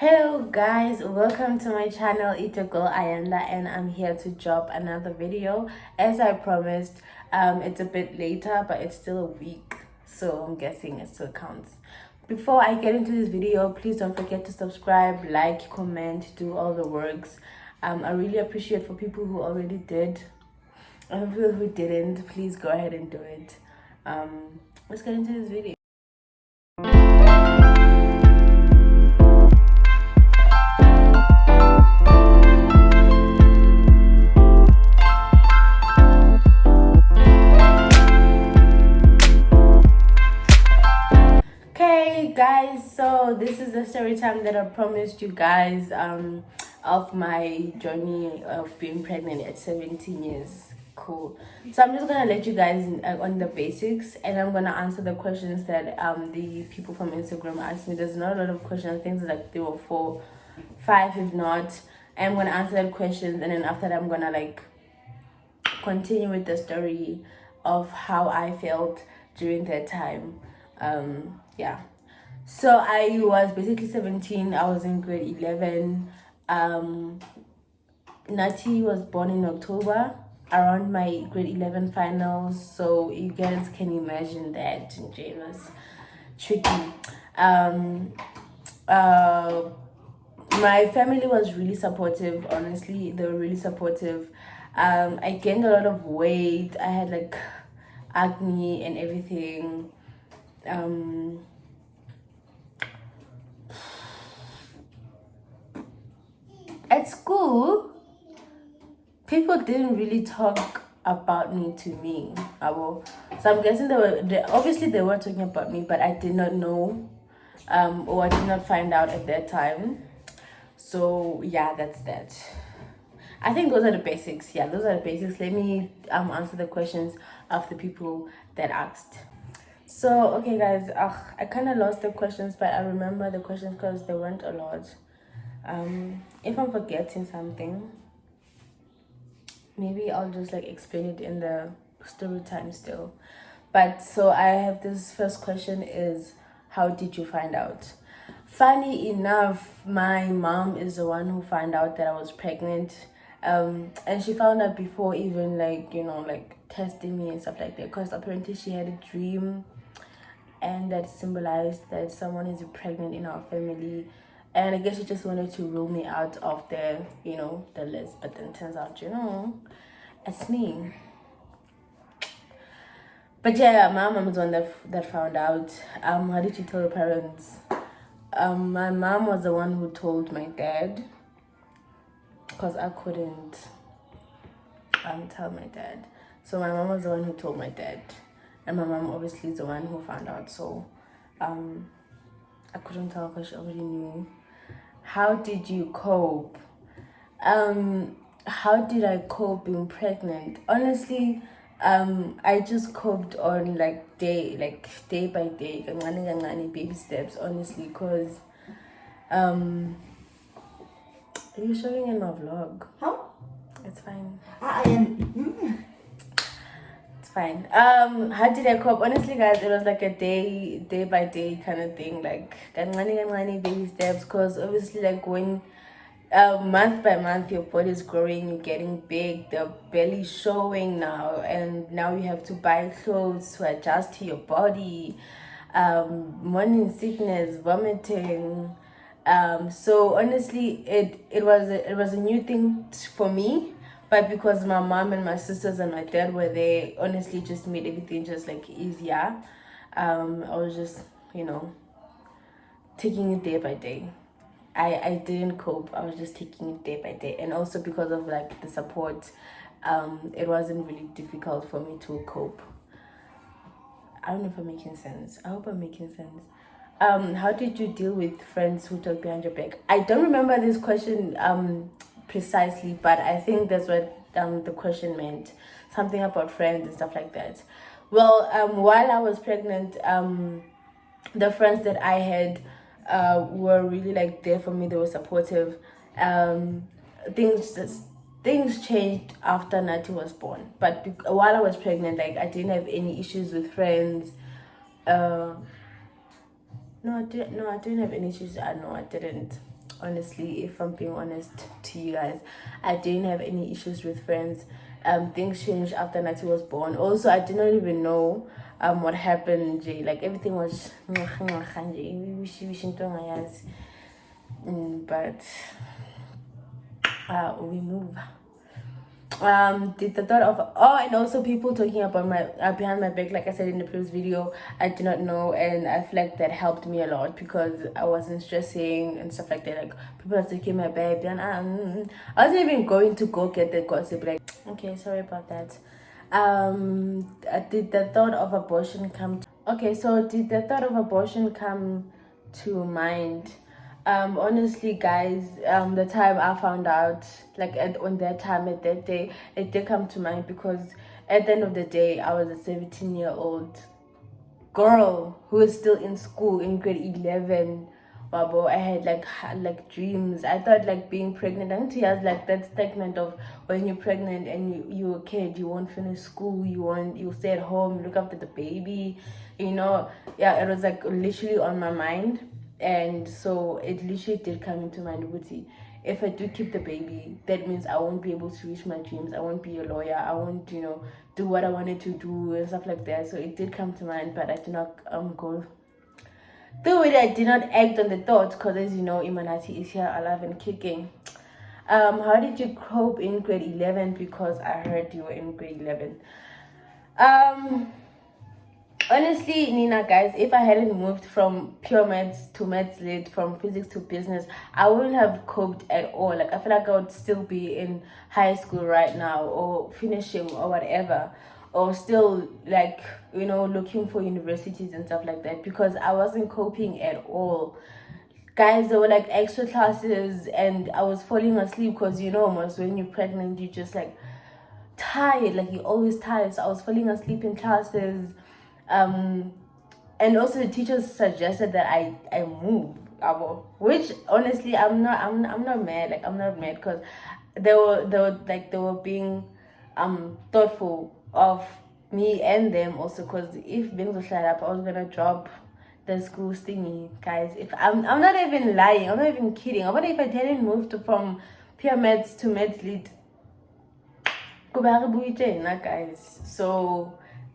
Hello guys, welcome to my channel. It's your girl Ayanda and I'm here to drop another video. As I promised, it's a bit later but it's still a week, so I'm guessing it still counts. Before I get into this video, please don't forget to subscribe, like, comment, do all the works. I really appreciate for people who already did, and people who didn't, please go ahead and do it. Let's get into this video. Guys, so this is the story time that I promised you guys of my journey of being pregnant at 17 years. Cool. So I'm just gonna let you guys on the basics, and I'm gonna answer the questions that the people from Instagram asked me. There's not a lot of questions. I think it's like there were 4, 5 if not. I'm gonna answer that questions, and then after that I'm gonna like continue with the story of how I felt during that time. Yeah. So I was basically 17. I was in grade 11. Nati was born in October around my grade 11 finals. So you guys can imagine that it was tricky. My family was really supportive. Honestly, they were really supportive. I gained a lot of weight. I had like acne and everything. At school, people didn't really talk about me to me. So I'm guessing obviously they were talking about me, but I did not know, or I did not find out at that time. So yeah, that's that. I think those are the basics. Yeah, those are the basics. Let me answer the questions of the people that asked. So okay guys, I kind of lost the questions, but I remember the questions because there weren't a lot. If I'm forgetting something, maybe I'll just like explain it in the story time still. But so I have this first question is, how did you find out? Funny enough, my mom is the one who found out that I was pregnant. And she found out before even like, like testing me and stuff like that, because apparently she had a dream and that symbolized that someone is pregnant in our family. And I guess she just wanted to rule me out of the list. But then turns out, it's me. But yeah, my mom was the one that found out. How did you tell your parents? My mom was the one who told my dad, because I couldn't tell my dad. So my mom was the one who told my dad. And my mom obviously is the one who found out. So I couldn't tell because she already knew. How did you cope? How did I cope being pregnant? Honestly, I just coped on day by day, baby steps, honestly, because are you showing in my vlog? How? It's fine. I am. It's fine. How did I cope? Honestly, guys, it was like a day by day kind of thing, like baby steps, because obviously like when month by month your body is growing, you're getting big, the belly showing now, and now you have to buy clothes to adjust to your body, morning sickness, vomiting. So honestly, it was a new thing for me, but because my mom and my sisters and my dad were there, honestly just made everything just like easier. I was just taking it day by day. I didn't cope. I was just taking it day by day, and also because of like the support, it wasn't really difficult for me to cope. I don't know if I'm making sense. I hope I'm making sense. How did you deal with friends who talk behind your back? I don't remember this question precisely, but I think that's what the question meant. Something about friends and stuff like that. Well, while I was pregnant, the friends that I had were really like there for me. They were supportive. Things changed after Nati was born, but while I was pregnant, like I didn't have any issues with friends. No, I didn't have any issues. No, I didn't. honestly, if I'm being honest to you guys. I didn't have any issues with friends. Things changed after Nati was born. Also, I did not even know what happened. Like everything was but we move. Did the thought of and also people talking about my behind my back, like I said in the previous video, I did not know, and I feel like that helped me a lot because I wasn't stressing and stuff like that. Like people are talking my back, and I wasn't even going to go get the gossip. Like, okay, sorry about that. Did the thought of abortion come? Okay, so did the thought of abortion come to mind? Honestly, guys, the time I found out, like on that time, at that day, it did come to mind because at the end of the day, I was a 17-year-old girl who is still in school in grade 11. Wabo, I had like dreams. I thought like being pregnant, and he has like that statement of when you're pregnant and you're a kid, you won't finish school, you stay at home, look after the baby, yeah, it was like literally on my mind. And so it literally did come into my Uguti. If I do keep the baby, that means I won't be able to reach my dreams. I won't be a lawyer. I won't, do what I wanted to do and stuff like that. So it did come to mind, but I did not go through it. I did not act on the thoughts because, as you know, Imanati is here alive and kicking. How did you cope in grade 11? Because I heard you were in grade 11. Honestly, Nina, guys, if I hadn't moved from pure maths to maths lit, from physics to business, I wouldn't have coped at all. Like, I feel like I would still be in high school right now, or finishing, or whatever, or still, like, looking for universities and stuff like that, because I wasn't coping at all. Guys, there were like extra classes, and I was falling asleep because, almost when you're pregnant, you're just like tired, like you're always tired. So I was falling asleep in classes. And also the teachers suggested that I move, which honestly I'm not mad. Like I'm not mad because they were being thoughtful of me and them also, because if being so shut up, I was gonna drop the school stingy, guys. If I'm not even lying, I'm not even kidding. I wonder if I didn't move from pure meds to meds lead, guys. So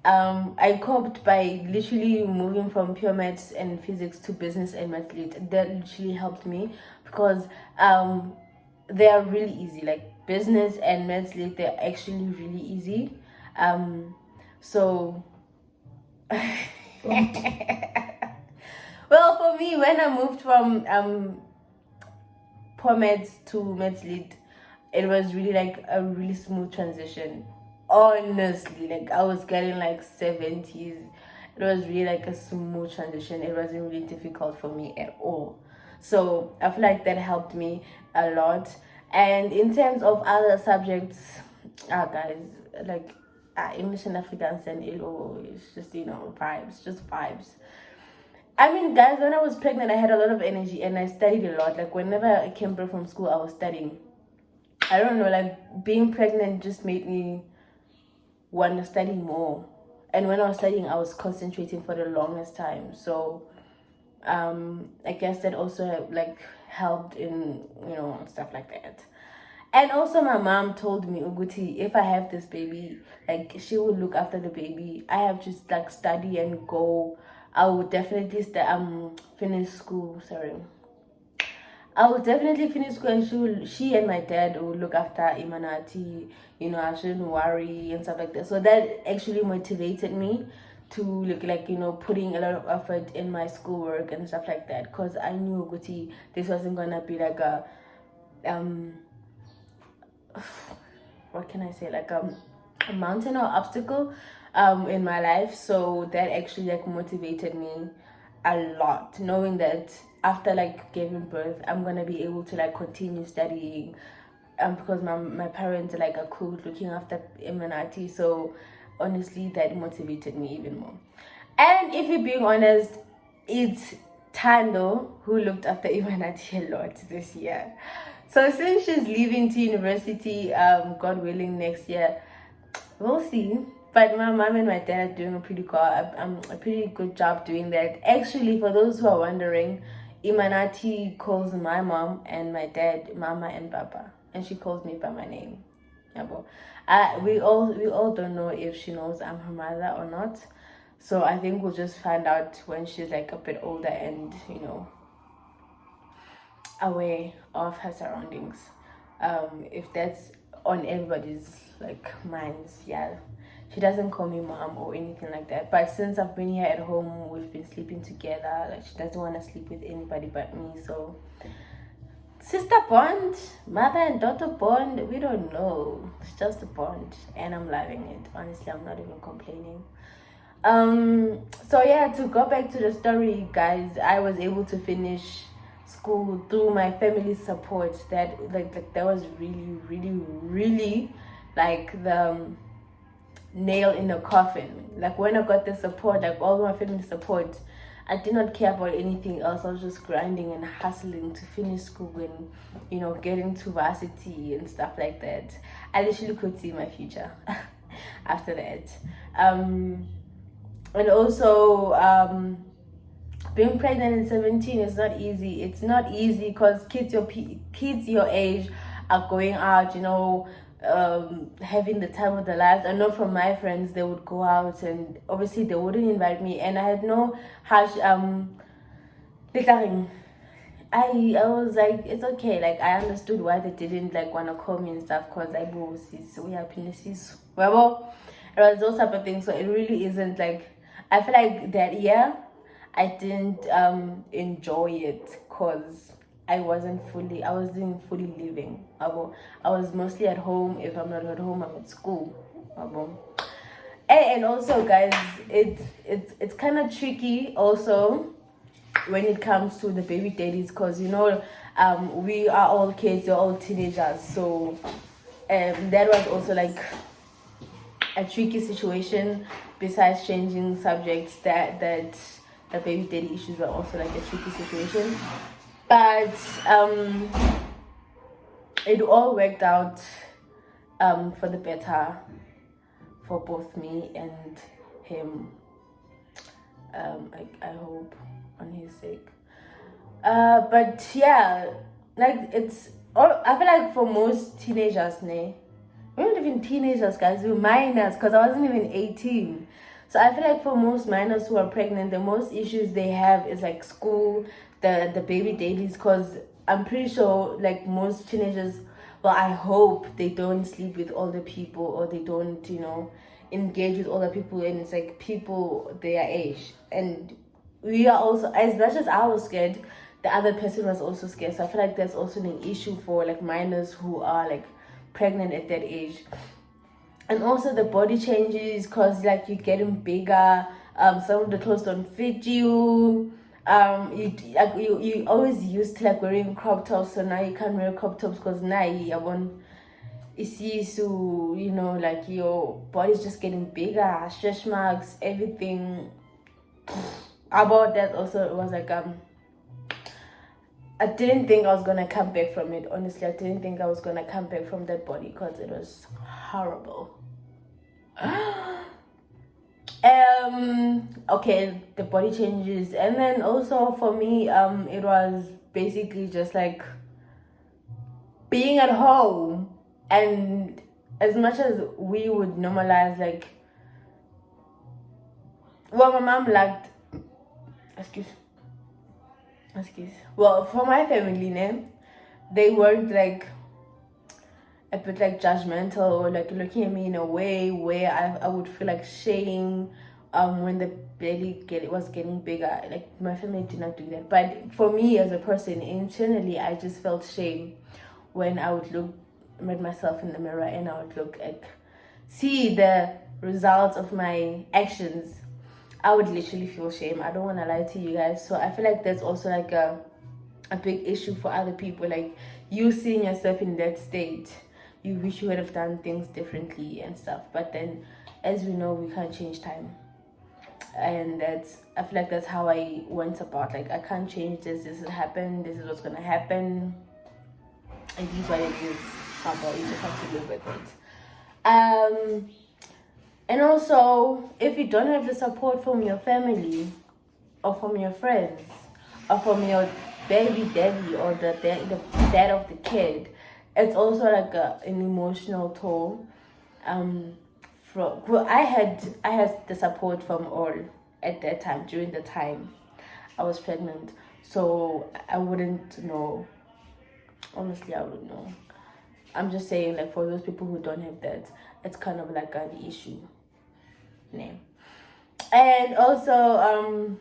I coped by literally moving from pure maths and physics to business and math lit. That literally helped me because they are really easy. Like business and math lit, they're actually really easy. So well, for me, when I moved from poor maths to maths lit, it was really like a really smooth transition. Honestly, like I was getting like 70s. It was really like a smooth transition. It wasn't really difficult for me at all. So I feel like that helped me a lot. And in terms of other subjects, guys, like English and Afrikaans and ILO, it's just vibes, just vibes. I mean, guys, when I was pregnant, I had a lot of energy and I studied a lot. Like whenever I came back from school, I was studying. I don't know, like being pregnant just made me want to study more. And when I was studying, I was concentrating for the longest time. So I guess that also like helped in, stuff like that. And also my mom told me, Uguti, if I have this baby, like she will look after the baby. I have to like study and go. I would definitely finish school. Sorry. I will definitely finish school, and she and my dad will look after Imanati. I shouldn't worry and stuff like that. So that actually motivated me to look like putting a lot of effort in my schoolwork and stuff like that. Cause I knew Guti, this wasn't gonna be like a what can I say, like a mountain or obstacle in my life. So that actually like motivated me a lot, knowing that after like giving birth, I'm gonna be able to like continue studying, because my parents like are cool looking after Imanati. So honestly, that motivated me even more. And if you're being honest, it's Tando who looked after Imanati a lot this year. So since she's leaving to university, God willing, next year, we'll see. But my mom and my dad are doing a pretty good job doing that. Actually, for those who are wondering, Imanati calls my mom and my dad Mama and Papa, and she calls me by my name. Yabo. We all don't know if she knows I'm her mother or not. So I think we'll just find out when she's like a bit older and aware of her surroundings. If that's on everybody's like minds, yeah. She doesn't call me mom or anything like that. But since I've been here at home, we've been sleeping together. Like she doesn't want to sleep with anybody but me. So sister bond, mother and daughter bond, we don't know. It's just a bond, and I'm loving it. Honestly, I'm not even complaining. So yeah, to go back to the story, guys, I was able to finish school through my family's support. That was really, really, really like the nail in the coffin. Like when I got the support, like all my family support, I did not care about anything else. I was just grinding and hustling to finish school and get into varsity and stuff like that. I literally could see my future after that. And also being pregnant at 17 is not easy. It's not easy because kids your age are going out, having the time of their lives. I know from my friends, they would go out and obviously they wouldn't invite me, and I had no harsh declaring. I was like, it's okay. Like I understood why they didn't like want to call me and stuff, because I we have penises. Well, it was those type of things. So it really isn't like, I feel like that year I didn't enjoy it because I wasn't fully living. I was mostly at home. If I'm not at home, I'm at school. And also, guys, it's kind of tricky also when it comes to the baby daddies, because we are all kids, we're all teenagers. So that was also like a tricky situation. Besides changing subjects, that the baby daddy issues were also like a tricky situation. But it all worked out for the better for both me and him. I hope on his sake. But yeah, like I feel like for most teenagers, we're not even teenagers, guys, we're minors, because I wasn't even 18. So I feel like for most minors who are pregnant, the most issues they have is like school, the baby daddies, because I'm pretty sure like most teenagers, well, I hope they don't sleep with older people, or they don't engage with older people, and it's like people their age. And we are also, as much as I was scared, the other person was also scared. So I feel like that's also an issue for like minors who are like pregnant at that age. And also the body changes, because like you're getting bigger. Some of the clothes don't fit you. You always used to like wearing crop tops, so now you can't wear crop tops because now you want like your body's just getting bigger, stretch marks, everything. About that also, it was like I didn't think I was gonna come back from it. Honestly, I didn't think I was gonna come back from that body, because it was horrible. Okay, the body changes, and then also for me, it was basically just like being at home. And as much as we would normalize, like, well, my mom liked, excuse, well, for my family name, they weren't like a bit like judgmental, or like looking at me in a way where I would feel like shame when the belly was getting bigger. Like my family did not do that, but for me as a person internally, I just felt shame when I would look at myself in the mirror, and I would see the results of my actions. I would literally feel shame. I don't want to lie to you guys. So I feel like that's also like a big issue for other people. Like you seeing yourself in that state, you wish you would have done things differently and stuff. But then, as we know, we can't change time. And I feel like that's how I went about. Like I can't change this. This has happened. This is what's gonna happen. It is what it is. But you just have to live with it. And also, if you don't have the support from your family, or from your friends, or from your baby daddy or the dad of the kid, it's also like an emotional toll. Well, I had the support from all at that time during the time I was pregnant, so I wouldn't know. Honestly, I wouldn't know. I'm just saying, like, for those people who don't have that, it's kind of like an issue. Yeah. And also,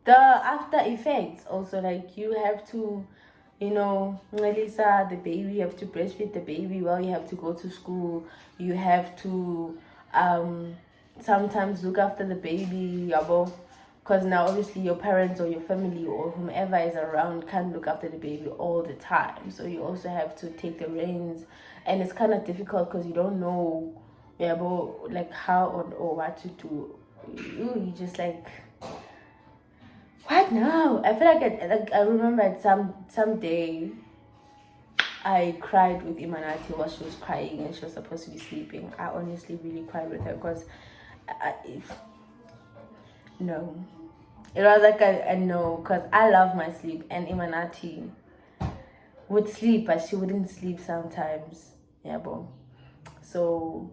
the after effects also, like, you have to, Melissa, the baby, you have to breastfeed the baby while you have to go to school. You have to sometimes look after the baby, because now obviously your parents or your family or whomever is around can't look after the baby all the time, so you also have to take the reins, and it's kind of difficult because you don't know, yeah, about like how or what to do. You just like, what now? I feel like I remember at some day I cried with Imanati while she was crying and she was supposed to be sleeping. I honestly really cried with her because no, it was like a no, because I love my sleep, and Imanati would sleep but she wouldn't sleep sometimes. Yeah, bro. So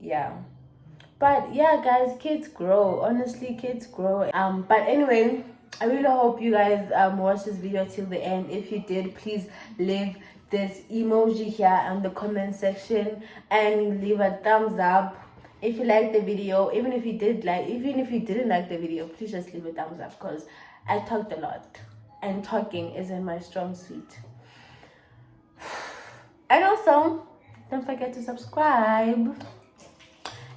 yeah. But yeah, guys, kids grow. Honestly, kids grow. But anyway, I really hope you guys watch this video till the end. If you did, please leave this emoji here in the comment section and leave a thumbs up if you liked the video. Even if you didn't like the video, please just leave a thumbs up, because I talked a lot and talking isn't my strong suit. And also, don't forget to subscribe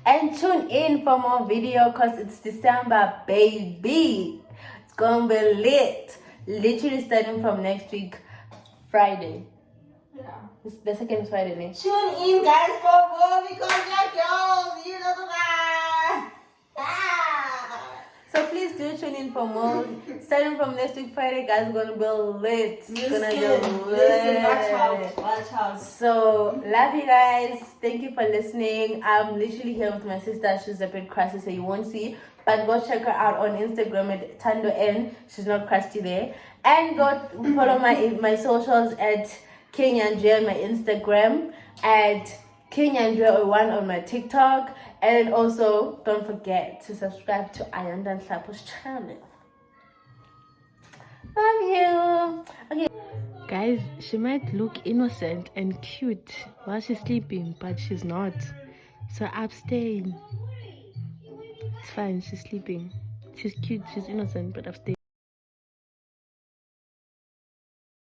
and tune in for more video, because it's December, baby. It's gonna be lit. Literally starting from next week, Friday. Yeah. It's the second Friday, ne? Tune in, guys, for more because you're girls. You know that. So please do tune in for more. Starting from next week, Friday, guys, it's gonna be lit. It's gonna be lit. Watch out. So love you guys. Thank you for listening. I'm literally here with my sister. She's a bit crusty, so you won't see. But go check her out on Instagram at Tando N. She's not crusty there. And go follow my socials at King Andrea on my Instagram, at King Andrea01 on my TikTok. And also, don't forget to subscribe to Ayanda Nhlapo's channel. Love you. Okay. Guys, she might look innocent and cute while she's sleeping, but she's not. So abstain. It's fine, she's sleeping. She's cute, she's innocent, but abstain.